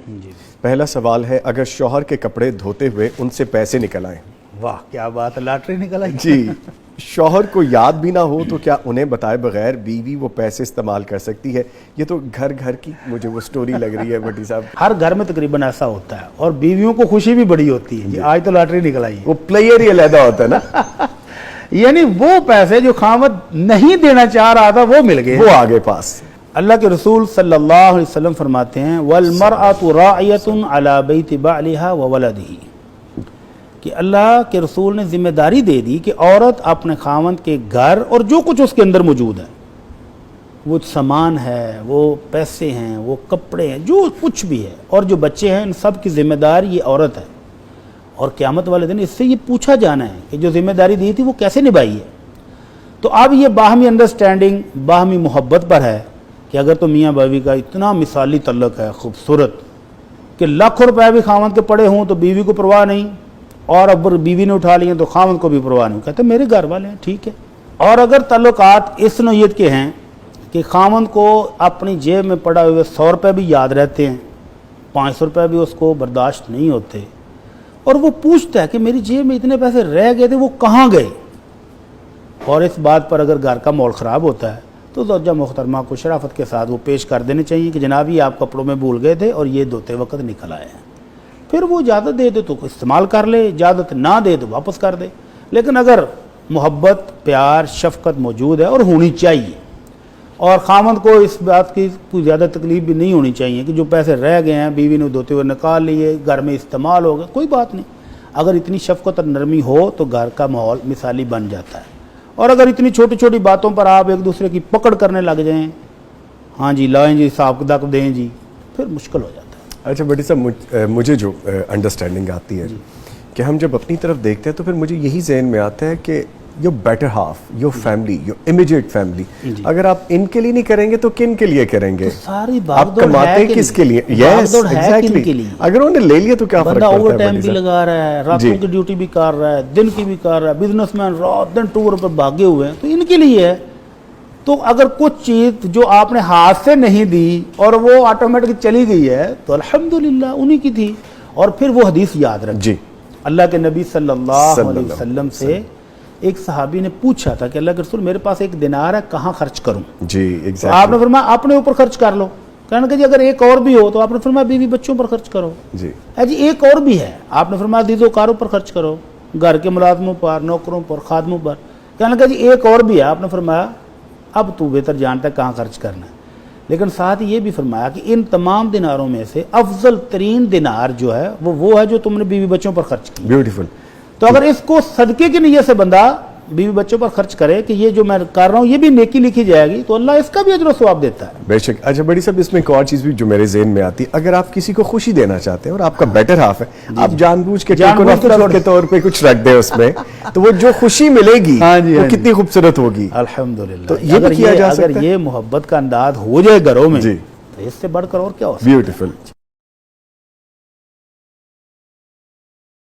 جی پہلا سوال ہے، اگر شوہر کے کپڑے دھوتے ہوئے ان سے پیسے نکل آئیں، واہ کیا بات ہے، لاٹری نکل آئی. جی شوہر کو یاد بھی نہ ہو تو کیا انہیں بتائے بغیر بیوی وہ پیسے استعمال کر سکتی ہے؟ یہ تو گھر گھر کی مجھے وہ سٹوری لگ رہی ہے بھٹی صاحب. ہر گھر میں تقریباً ایسا ہوتا ہے اور بیویوں کو خوشی بھی بڑی ہوتی ہے. آج تو لاٹری نکل آئی ہے. وہ پلیئر ہی علیحدہ ہوتا ہے نا. یعنی وہ پیسے جو خاوند نہیں دینا چاہ رہا تھا وہ مل گئے، وہ آگے پاس. اللہ کے رسول صلی اللہ علیہ وسلم فرماتے ہیں وَالْمَرْأَةُ رَاعِيَةٌ عَلَى بَيْتِ بَعْلِهَا وَوَلَدِهِ، کہ اللہ کے رسول نے ذمہ داری دے دی کہ عورت اپنے خاوند کے گھر اور جو کچھ اس کے اندر موجود ہے، وہ سامان ہے، وہ پیسے ہیں، وہ کپڑے ہیں، جو کچھ بھی ہے، اور جو بچے ہیں، ان سب کی ذمہ دار یہ عورت ہے. اور قیامت والے دن اس سے یہ پوچھا جانا ہے کہ جو ذمہ داری دی تھی وہ کیسے نبھائی ہے. تو اب یہ باہمی انڈرسٹینڈنگ، باہمی محبت پر ہے کہ اگر تو میاں بیوی کا اتنا مثالی تعلق ہے خوبصورت کہ لاکھوں روپے بھی خاوند کے پڑے ہوں تو بیوی کو پرواہ نہیں، اور اگر بیوی نے اٹھا لیے تو خاوند کو بھی پرواہ نہیں، کہتے میرے گھر والے ہیں ٹھیک ہے. اور اگر تعلقات اس نوعیت کے ہیں کہ خاوند کو اپنی جیب میں پڑا ہوئے 100 روپے بھی یاد رہتے ہیں، 500 روپے بھی اس کو برداشت نہیں ہوتے، اور وہ پوچھتا ہے کہ میری جیب میں اتنے پیسے رہ گئے تھے وہ کہاں گئے، اور اس بات پر اگر گھر کا ماحول خراب ہوتا ہے تو زوجہ محترمہ کو شرافت کے ساتھ وہ پیش کر دینے چاہیے کہ جناب یہ آپ کپڑوں میں بھول گئے تھے اور یہ دھوتے وقت نکل آئے ہیں. پھر وہ اجازت دے دے تو استعمال کر لے، اجازت نہ دے تو واپس کر دے. لیکن اگر محبت، پیار، شفقت موجود ہے اور ہونی چاہیے، اور خاوند کو اس بات کی کوئی زیادہ تکلیف بھی نہیں ہونی چاہیے کہ جو پیسے رہ گئے ہیں بیوی نے دھوتے ہوئے نکال لیے، گھر میں استعمال ہو گئے، کوئی بات نہیں. اگر اتنی شفقت اور نرمی ہو تو گھر کا ماحول مثالی بن جاتا ہے. اور اگر اتنی چھوٹی چھوٹی باتوں پر آپ ایک دوسرے کی پکڑ کرنے لگ جائیں، ہاں جی لائیں جی حساب کتاب دیں جی، پھر مشکل ہو جاتا ہے. اچھا بھٹی صاحب، مجھے جو انڈرسٹینڈنگ آتی ہے کہ ہم جب اپنی طرف دیکھتے ہیں تو پھر مجھے یہی ذہن میں آتا ہے کہ your better half, your family, your immediate family, اگر آپ ان کے لیے نہیں کریں گے تو کن کے لیے کریں گے؟ ساری آپ کماتے کس کے لیے؟ Yes exactly. اگر انہوں نے لے لیا تو کیا فرق بندہ پڑتا ہے؟ اوور ٹائم بھی لگا رہا ہے، راتوں کی ڈیوٹی بھی کر رہا ہے، دن کی بھی کر رہا ہے، بزنس مین رات دن ٹور پر بھاگے ہوئے ہیں، تو ان کے لیے ہے. تو اگر کچھ چیز جو آپ نے ہاتھ سے نہیں دی اور وہ آٹومیٹک چلی گئی ہے تو الحمدللہ انہی کی تھی. اور پھر وہ حدیث یاد رکھ جی، اللہ کے نبی صلی اللہ علیہ وسلم سے ایک صحابی نے پوچھا تھا کہ اللہ کے رسول میرے پاس 1 دینار ہے، کہاں خرچ کروں؟ جی تو آپ نے فرمایا اپنے اوپر خرچ کر لو. کہنے کہ جی اگر ایک اور بھی ہو تو آپ نے فرمایا بیوی بچوں پر خرچ کرو. جی جی ایک اور بھی ہے، آپ نے فرمایا دیدو کاروں پر خرچ کرو، گھر کے ملازموں پر، نوکروں پر، خادموں پر. کہنے لگا جی ایک اور بھی ہے، آپ نے فرمایا اب تو بہتر جانتا ہے کہاں خرچ کرنا ہے. لیکن ساتھ یہ بھی فرمایا کہ ان تمام دیناروں میں سے افضل ترین دینار جو ہے وہ ہے جو تم نے بیوی بچوں پر خرچ کی. بیوٹیفل. تو اگر اس کو صدقے کی نیت سے بندہ بیوی بچوں پر خرچ کرے کہ یہ جو میں کر رہا ہوں یہ بھی نیکی لکھی جائے گی تو اللہ اس کا بھی اجر و ثواب دیتا ہے. بے شک. اچھا بڑی صاحب، اس میں ایک اور چیز بھی جو میرے ذہن میں آتی ہے، اگر آپ کسی کو خوشی دینا چاہتے ہیں اور آپ کا بیٹر ہاف ہے، آپ جان بوجھ کے کے طور پہ کچھ رکھ دیں اس میں، تو وہ جو خوشی ملے گی وہ کتنی خوبصورت ہوگی. الحمدللہ. تو یہ بھی کیا جا سکتا ہے. اگر یہ محبت کا انداز ہو جائے گھروں میں تو اس سے بڑھ کر اور کیا ہو سکتا ہے. بیوٹیفل.